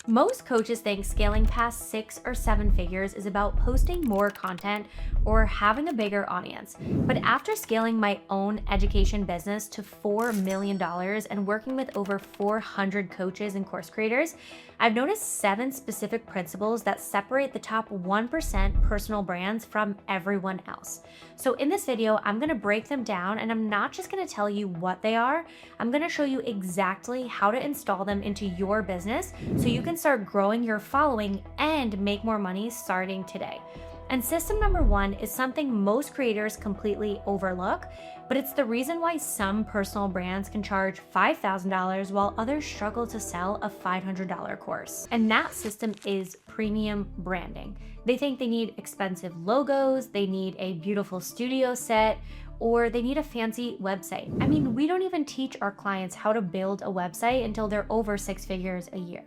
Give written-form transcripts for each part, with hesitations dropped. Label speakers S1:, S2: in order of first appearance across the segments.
S1: Most coaches think scaling past 6 or 7 figures is about posting more content or having a bigger audience. But after scaling my own education business to $4 million and working with over 400 coaches and course creators, I've noticed 7 specific principles that separate the top 1% personal brands from everyone else. So in this video, I'm going to break them down, and I'm not just going to tell you what they are. I'm going to show you exactly how to install them into your business so you can start growing your following and make more money starting today. And system number 1 is something most creators completely overlook, but it's the reason why some personal brands can charge $5,000 while others struggle to sell a $500 course. And that system is premium branding. They think they need expensive logos, they need a beautiful studio set, or they need a fancy website. I mean, we don't even teach our clients how to build a website until they're over 6 figures a year.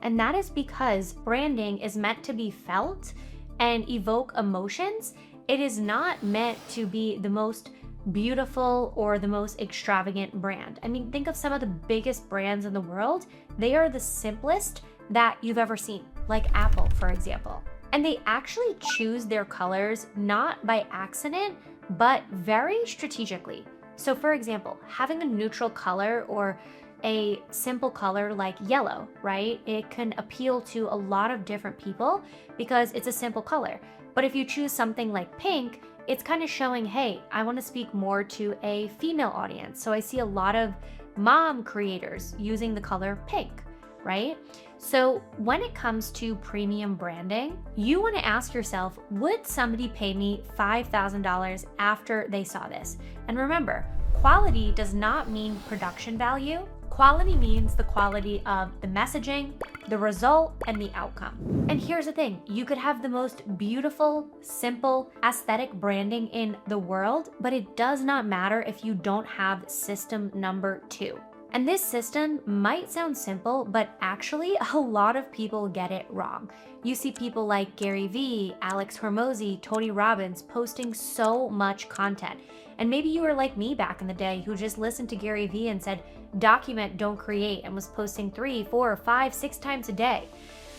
S1: And that is because branding is meant to be felt and evoke emotions. It is not meant to be the most beautiful or the most extravagant brand. I mean, think of some of the biggest brands in the world. They are the simplest that you've ever seen, like Apple, for example. And they actually choose their colors not by accident, but very strategically. So for example, having a neutral color or a simple color like yellow, right? It can appeal to a lot of different people because it's a simple color. But if you choose something like pink, it's kind of showing, hey, I want to speak more to a female audience. So I see a lot of mom creators using the color pink, right? So when it comes to premium branding, you want to ask yourself, would somebody pay me $5,000 after they saw this? And remember, quality does not mean production value. Quality means the quality of the messaging, the result, and the outcome. And here's the thing, you could have the most beautiful, simple, aesthetic branding in the world, but it does not matter if you don't have system number 2. And this system might sound simple, but actually a lot of people get it wrong. You see people like Gary Vee, Alex Hormozi, Tony Robbins posting so much content. And maybe you were like me back in the day who just listened to Gary Vee and said, document, don't create, and was posting 3, 4, 5, 6 times a day.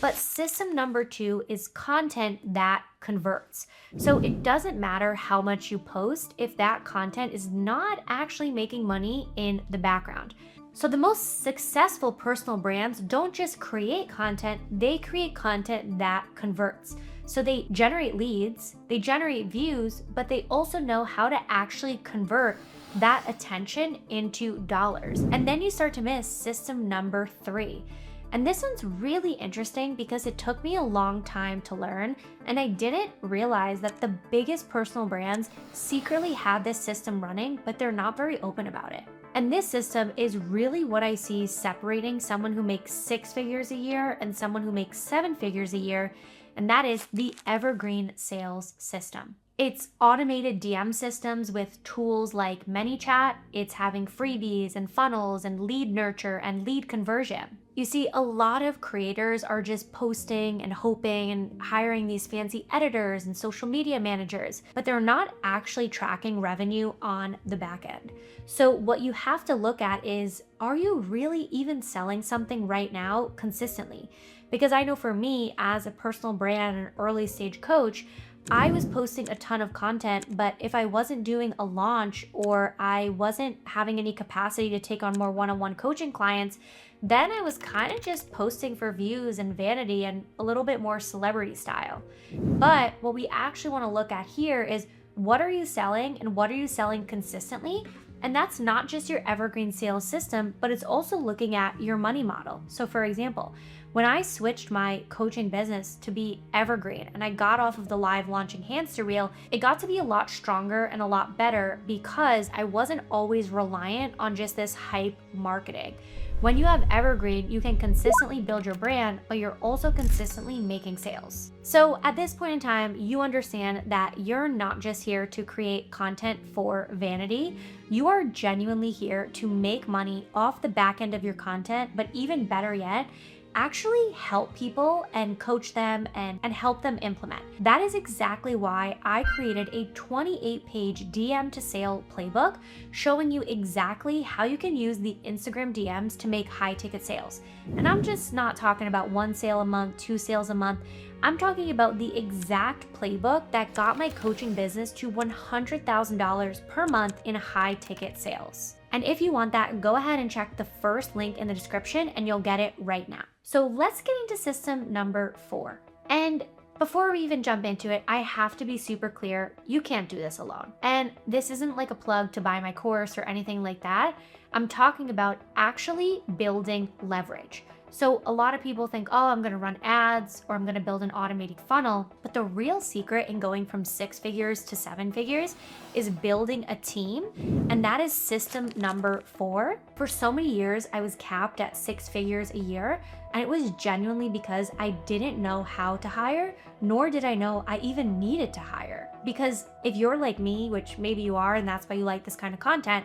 S1: But system number 2 is content that converts. So it doesn't matter how much you post if that content is not actually making money in the background. So the most successful personal brands don't just create content, they create content that converts. So they generate leads, they generate views, but they also know how to actually convert that attention into dollars. And then you start to miss system number 3. And this one's really interesting because it took me a long time to learn, and I didn't realize that the biggest personal brands secretly have this system running, but they're not very open about it. And this system is really what I see separating someone who makes 6 figures a year and someone who makes 7 figures a year, and that is the evergreen sales system. It's automated DM systems with tools like ManyChat. It's having freebies and funnels and lead nurture and lead conversion. You see, a lot of creators are just posting and hoping and hiring these fancy editors and social media managers, but they're not actually tracking revenue on the back end. So what you have to look at is, are you really even selling something right now consistently? Because I know for me, as a personal brand and early stage coach, I was posting a ton of content, but if I wasn't doing a launch or I wasn't having any capacity to take on more one-on-one coaching clients, then I was kind of just posting for views and vanity and a little bit more celebrity style. But what we actually want to look at here is, what are you selling and what are you selling consistently? And that's not just your evergreen sales system, but it's also looking at your money model. So for example, when I switched my coaching business to be evergreen and I got off of the live launching hamster wheel, it got to be a lot stronger and a lot better because I wasn't always reliant on just this hype marketing. When you have evergreen, you can consistently build your brand, but you're also consistently making sales. So at this point in time, you understand that you're not just here to create content for vanity. You are genuinely here to make money off the back end of your content, but even better yet, actually help people and coach them and help them implement. That is exactly why I created a 28-page DM to sale playbook showing you exactly how you can use the Instagram DMs to make high ticket sales. And I'm just not talking about 1 sale a month, 2 sales a month. I'm talking about the exact playbook that got my coaching business to $100,000 per month in high ticket sales. And if you want that, go ahead and check the first link in the description and you'll get it right now. So let's get into system number 4. And before we even jump into it, I have to be super clear, you can't do this alone. And this isn't like a plug to buy my course or anything like that. I'm talking about actually building leverage. So a lot of people think, oh, I'm gonna run ads or I'm gonna build an automated funnel. But the real secret in going from 6 figures to 7 figures is building a team. And that is system number 4. For so many years, I was capped at 6 figures a year. And it was genuinely because I didn't know how to hire, nor did I know I even needed to hire. Because if you're like me, which maybe you are, and that's why you like this kind of content,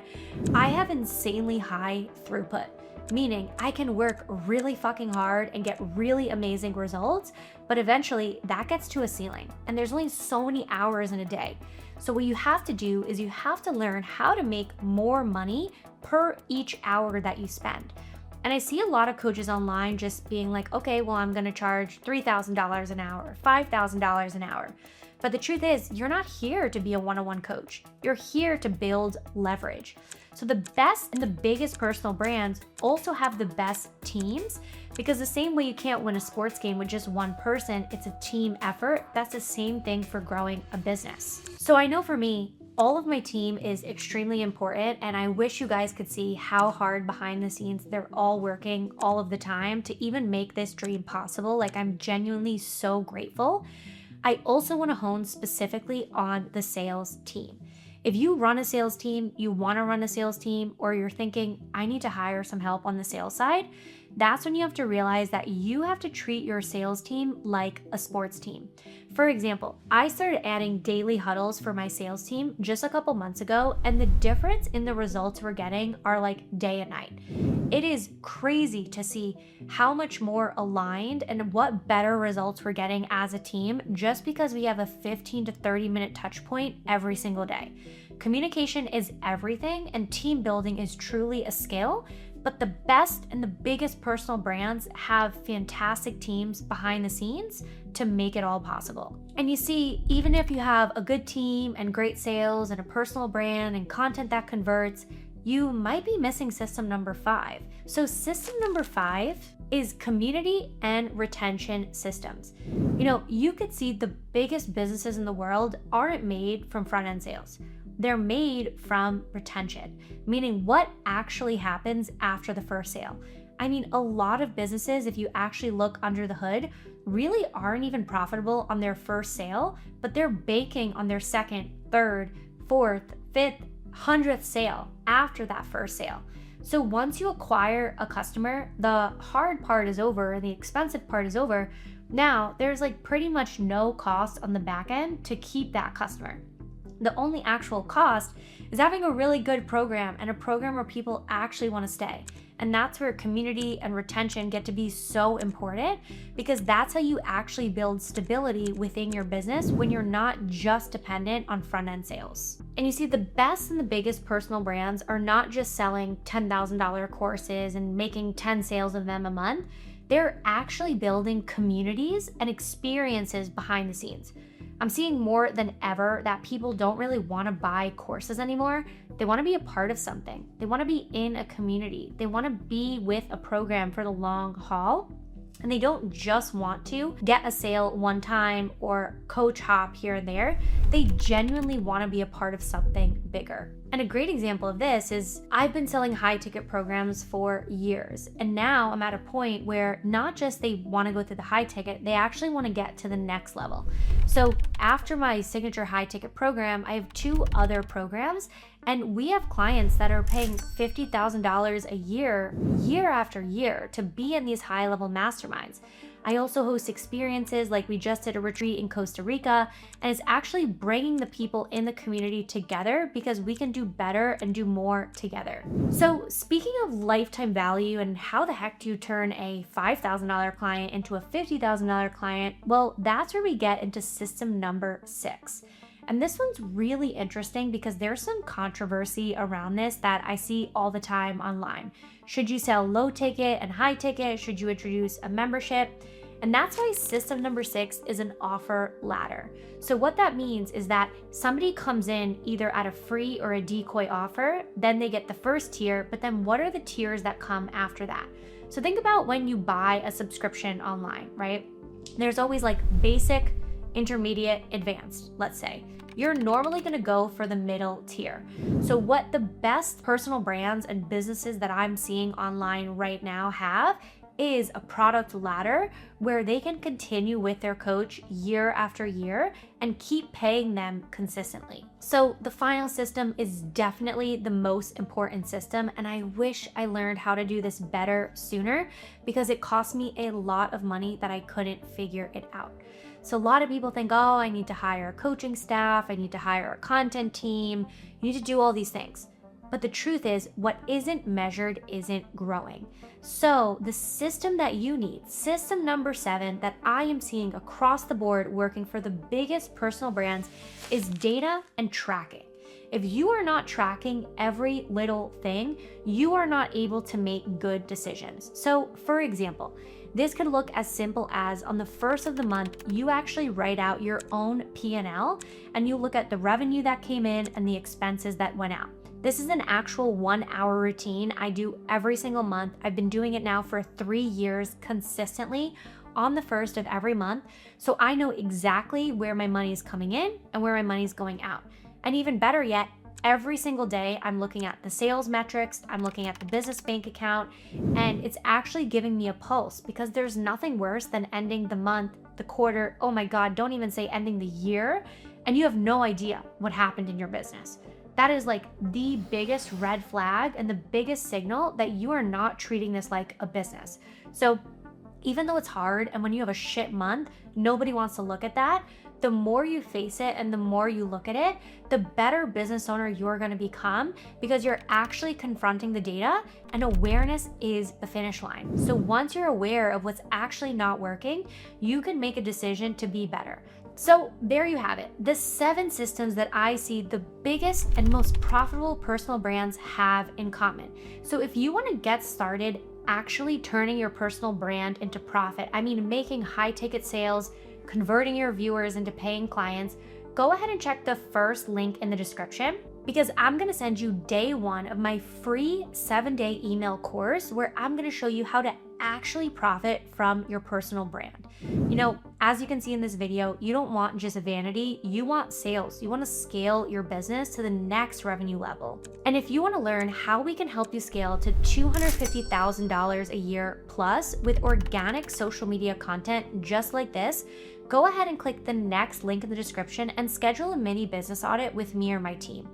S1: I have insanely high throughput. Meaning I can work really fucking hard and get really amazing results, but eventually that gets to a ceiling and there's only so many hours in a day. So what you have to do is you have to learn how to make more money per each hour that you spend. And I see a lot of coaches online just being like, okay, well, I'm gonna charge $3,000 an hour, $5,000 an hour. But the truth is, you're not here to be a one-on-one coach. You're here to build leverage. So the best and the biggest personal brands also have the best teams, because the same way you can't win a sports game with just one person, it's a team effort. That's the same thing for growing a business. So I know for me, all of my team is extremely important, and I wish you guys could see how hard behind the scenes they're all working all of the time to even make this dream possible. Like, I'm genuinely so grateful. I also want to hone specifically on the sales team. If you run a sales team, you want to run a sales team, or you're thinking, I need to hire some help on the sales side, that's when you have to realize that you have to treat your sales team like a sports team. For example, I started adding daily huddles for my sales team just a couple months ago, and the difference in the results we're getting are like day and night. It is crazy to see how much more aligned and what better results we're getting as a team just because we have a 15 to 30 minute touch point every single day. Communication is everything, and team building is truly a skill. But the best and the biggest personal brands have fantastic teams behind the scenes to make it all possible. And you see, even if you have a good team and great sales and a personal brand and content that converts, you might be missing system number 5. So system number 5 is community and retention systems. You know, you could see the biggest businesses in the world aren't made from front-end sales. They're made from retention, meaning what actually happens after the first sale. I mean, a lot of businesses, if you actually look under the hood, really aren't even profitable on their first sale, but they're baking on their second, third, fourth, fifth, 100th sale after that first sale. So once you acquire a customer, the hard part is over and the expensive part is over. Now there's like pretty much no cost on the back end to keep that customer. The only actual cost is having a really good program, and a program where people actually want to stay. And that's where community and retention get to be so important, because that's how you actually build stability within your business when you're not just dependent on front-end sales. And you see, the best and the biggest personal brands are not just selling $10,000 courses and making 10 sales of them a month. They're actually building communities and experiences behind the scenes. I'm seeing more than ever that people don't really want to buy courses anymore. They want to be a part of something. They want to be in a community. They want to be with a program for the long haul. And they don't just want to get a sale one time or coach hop here and there. They genuinely want to be a part of something bigger. And a great example of this is I've been selling high ticket programs for years. And now I'm at a point where not just they want to go through the high ticket, they actually want to get to the next level. So after my signature high ticket program, I have 2 other programs, and we have clients that are paying $50,000 a year, year after year, to be in these high level masterminds. I also host experiences like we just did a retreat in Costa Rica, and it's actually bringing the people in the community together because we can do better and do more together. So speaking of lifetime value and how the heck do you turn a $5,000 client into a $50,000 client? Well, that's where we get into system number 6. And this one's really interesting because there's some controversy around this that I see all the time online. Should you sell low ticket and high ticket? Should you introduce a membership? And that's why system number 6 is an offer ladder. So what that means is that somebody comes in either at a free or a decoy offer, then they get the first tier, but then what are the tiers that come after that? So think about when you buy a subscription online, right? There's always like basic, intermediate, advanced, let's say. You're normally going to go for the middle tier. So what the best personal brands and businesses that I'm seeing online right now have is a product ladder where they can continue with their coach year after year and keep paying them consistently. So the final system is definitely the most important system, and I wish I learned how to do this better sooner because it cost me a lot of money that I couldn't figure it out. So a lot of people think, oh, I need to hire a coaching staff, I need to hire a content team, you need to do all these things. But the truth is, what isn't measured isn't growing. So the system that you need, system number 7 that I am seeing across the board working for the biggest personal brands, is data and tracking. If you are not tracking every little thing, you are not able to make good decisions. So for example, this could look as simple as on the first of the month, you actually write out your own P&L and you look at the revenue that came in and the expenses that went out. This is an actual 1-hour routine I do every single month. I've been doing it now for 3 years consistently on the first of every month. So I know exactly where my money is coming in and where my money is going out. And even better yet, every single day I'm looking at the sales metrics, I'm looking at the business bank account, and it's actually giving me a pulse because there's nothing worse than ending the month, the quarter, oh my God, don't even say ending the year, and you have no idea what happened in your business. That is like the biggest red flag and the biggest signal that you are not treating this like a business. So even though it's hard and when you have a shit month, nobody wants to look at that, the more you face it and the more you look at it, the better business owner you're going to become because you're actually confronting the data, and awareness is the finish line. So once you're aware of what's actually not working, you can make a decision to be better. So there you have it, the 7 systems that I see the biggest and most profitable personal brands have in common. So if you want to get started actually turning your personal brand into profit, I mean making high ticket sales, converting your viewers into paying clients, go ahead and check the first link in the description because I'm going to send you day 1 of my free 7-day email course where I'm going to show you how to actually profit from your personal brand. You know, as you can see in this video, you don't want just vanity, you want sales. You want to scale your business to the next revenue level. And if you want to learn how we can help you scale to $250,000 a year plus with organic social media content just like this, go ahead and click the next link in the description and schedule a mini business audit with me or my team.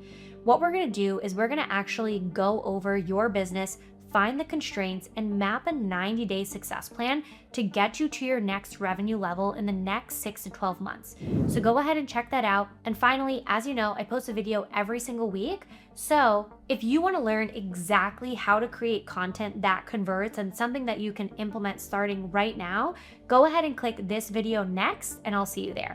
S1: What we're going to do is we're going to actually go over your business, find the constraints, and map a 90-day success plan to get you to your next revenue level in the next 6 to 12 months. So go ahead and check that out. And finally, as you know, I post a video every single week. So if you want to learn exactly how to create content that converts and something that you can implement starting right now, go ahead and click this video next, and I'll see you there.